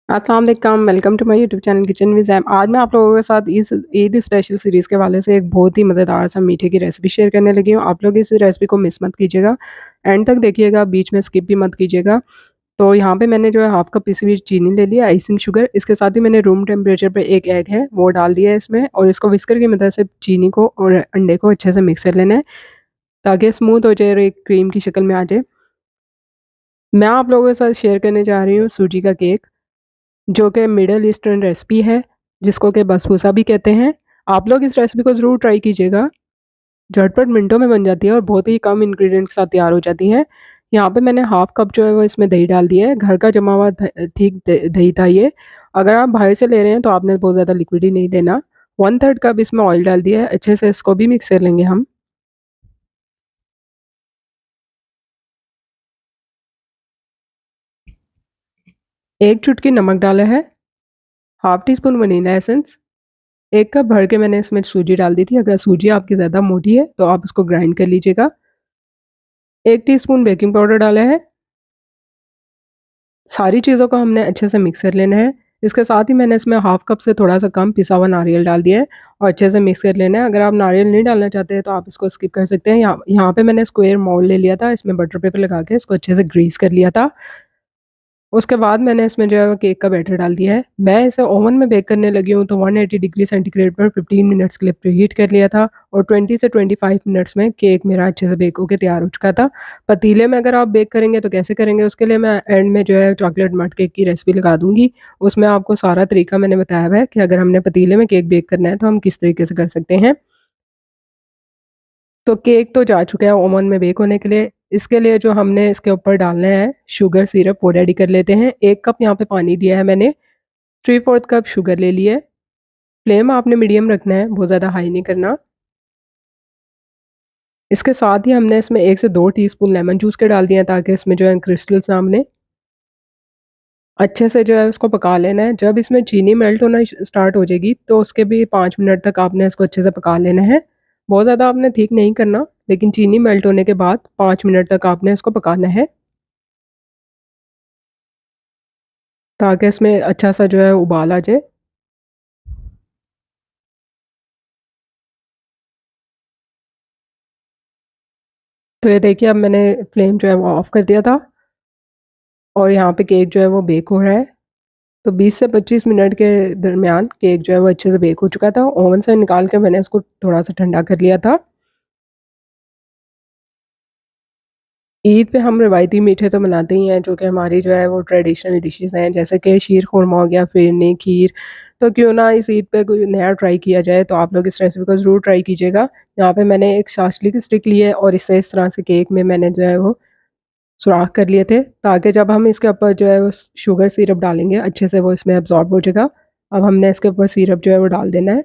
अस्सलाम वालेकुम, welcome to my YouTube channel kitchen with Zaim. आज मैं आप लोगों के साथ इस ईद स्पेशल सीरीज़ के हवाले से एक बहुत ही मज़ेदार सा मीठे की रेसिपी शेयर करने लगी हूँ। आप लोग इस रेसिपी को मिस मत कीजिएगा, एंड तक देखिएगा, बीच में स्किप भी मत कीजिएगा। तो यहाँ पे मैंने जो है हाफ़ कप पिसी हुई चीनी ले लिया, आइसिंग शुगर, इसके साथ ही मैंने रूम टेम्परेचर पे एक एग है वो डाल दिया है इसमें, और इसको व्हिस्कर की मदद से चीनी को और अंडे को अच्छे से मिक्स कर लेना है ताकि स्मूथ हो जाए और एक क्रीम की शक्ल में आ जाए। मैं आप लोगों के साथ शेयर करने जा रही हूँ सूजी का केक, जो कि मिडल ईस्टर्न रेसिपी है, जिसको कि बसबूसा भी कहते हैं। आप लोग इस रेसिपी को ज़रूर ट्राई कीजिएगा, झटपट मिनटों में बन जाती है और बहुत ही कम इंग्रीडिएंट्स के साथ तैयार हो जाती है। यहाँ पे मैंने हाफ़ कप जो है वो इसमें दही डाल दिया है, घर का जमा हुआ ठीक दही था ये। अगर आप बाहर से ले रहे हैं तो आपने बहुत ज़्यादा लिक्विड ही नहीं लेना। 1/3 कप इसमें ऑयल डाल दिया है, अच्छे से इसको भी मिक्स कर लेंगे हम। 1 चुटकी नमक डाला है, half tea spoon vanilla essence, 1 cup भर के मैंने इसमें सूजी डाल दी थी। अगर सूजी आपकी ज़्यादा मोटी है तो आप इसको ग्राइंड कर लीजिएगा। 1 टीस्पून बेकिंग पाउडर डाला है। सारी चीज़ों को हमने अच्छे से मिक्स कर लेना है। इसके साथ ही मैंने इसमें हाफ़ कप से थोड़ा-सा कम पिसा हुआ नारियल डाल दिया है और अच्छे से मिक्स कर लेना है। अगर आप नारियल नहीं डालना चाहते हैं तो आप इसको स्किप कर सकते हैं। यहाँ यहाँ पे मैंने स्क्वायर मोल्ड ले लिया था, इसमें बटर पेपर लगा के इसको अच्छे से ग्रीस कर लिया था। उसके बाद मैंने इसमें जो है वो केक का बैटर डाल दिया है। मैं इसे ओवन में बेक करने लगी हूँ तो 180 डिग्री सेंटीग्रेड पर 15 मिनट्स के लिए प्रीहीट कर लिया था, और 20 से 25 मिनट्स में केक मेरा अच्छे से बेक होके तैयार हो चुका था। पतीले में अगर आप बेक करेंगे तो कैसे करेंगे, उसके लिए मैं एंड में जो है चॉकलेट मड केक की रेसिपी लगा दूँगी। उसमें आपको सारा तरीका मैंने बताया हुआ है कि अगर हमने पतीले में केक बेक करना है तो हम किस तरीके से कर सकते हैं। तो केक तो जा चुका है ओवन में बेक होने के लिए। इसके लिए जो हमने इसके ऊपर डालना है शुगर सिरप वो रेडी कर लेते हैं। 1 कप यहाँ पे पानी लिया है मैंने, 3/4 कप शुगर ले ली है। फ्लेम आपने मीडियम रखना है, बहुत ज़्यादा हाई नहीं करना। इसके साथ ही हमने इसमें 1 से 2 टीस्पून लेमन जूस के डाल दिए हैं ताकि इसमें जो है क्रिस्टल्स ना बने। अच्छे से जो है उसको पका लेना है। जब इसमें चीनी मेल्ट होना स्टार्ट हो जाएगी तो उसके भी 5 मिनट तक आपने इसको अच्छे से पका लेना है। बहुत ज़्यादा आपने थिक नहीं करना, लेकिन चीनी मेल्ट होने के बाद 5 मिनट तक आपने इसको पकाना है, ताकि इसमें अच्छा-सा जो है उबाल आ जाए। तो ये देखिए, अब मैंने फ्लेम जो है वो ऑफ कर दिया था और यहाँ पे केक जो है वो बेक हो रहा है। तो 20 से 25 मिनट के दरमियान केक जो है वो अच्छे से बेक हो चुका था। ओवन से निकाल के मैंने इसको थोड़ा-सा ठंडा कर लिया था। ईद पे हम रवायती मीठे तो बनाते ही हैं, जो कि हमारी जो है वो ट्रेडिशनल डिशेज़ हैं, जैसे कि शीर खुरमा हो गया, फिरनी, खीर। तो क्यों ना इस ईद पे कोई नया ट्राई किया जाए, तो आप लोग इस रेसिपी को ज़रूर ट्राई कीजिएगा। यहाँ पे मैंने एक शाशली की स्टिक ली है और इससे इस तरह से केक में मैंने जो है वो सुराख कर लिए थे, ताकि जब हम इसके ऊपर जो है वो शुगर सिरप डालेंगे, अच्छे से वो इसमें एब्ज़ॉर्ब हो जाएगा। अब हमने इसके ऊपर सिरप जो है वो डाल देना है।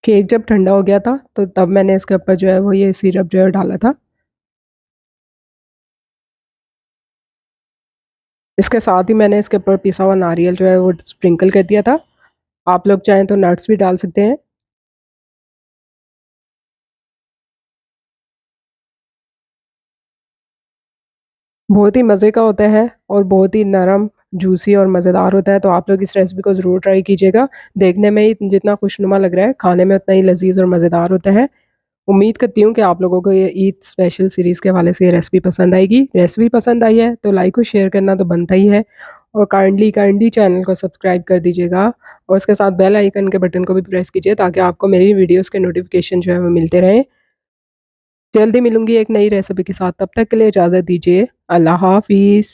केक जब ठंडा हो गया था, तो तब मैंने इसके ऊपर जो है वो ये सिरप जो है डाला था। इसके साथ ही मैंने इसके ऊपर पिसा हुआ नारियल जो है वो स्प्रिंकल कर दिया था। आप लोग चाहें तो नट्स भी डाल सकते हैं। बहुत ही मज़े का होता है और बहुत ही नरम, जूसी और मज़ेदार होता है, तो आप लोग इस रेसिपी को ज़रूर ट्राई कीजिएगा। देखने में ही जितना खुशनुमा लग रहा है, खाने में उतना ही लज़ीज़ और मज़ेदार होता है। उम्मीद करती हूँ कि आप लोगों को ये ईद स्पेशल सीरीज़ के हवाले से ये रेसिपी पसंद आएगी। रेसिपी पसंद आई है तो लाइक और शेयर करना तो बनता ही है, और काइंडली काइंडली चैनल को सब्सक्राइब कर दीजिएगा, और उसके साथ बेल आइकन के बटन को भी प्रेस कीजिए ताकि आपको मेरी वीडियोज़ के नोटिफ़िकेशन जो है वो मिलते रहें। जल्दी मिलूँगी एक नई रेसिपी के साथ, तब तक के लिए इजाज़त दीजिए। अल्लाह हाफ़िज़।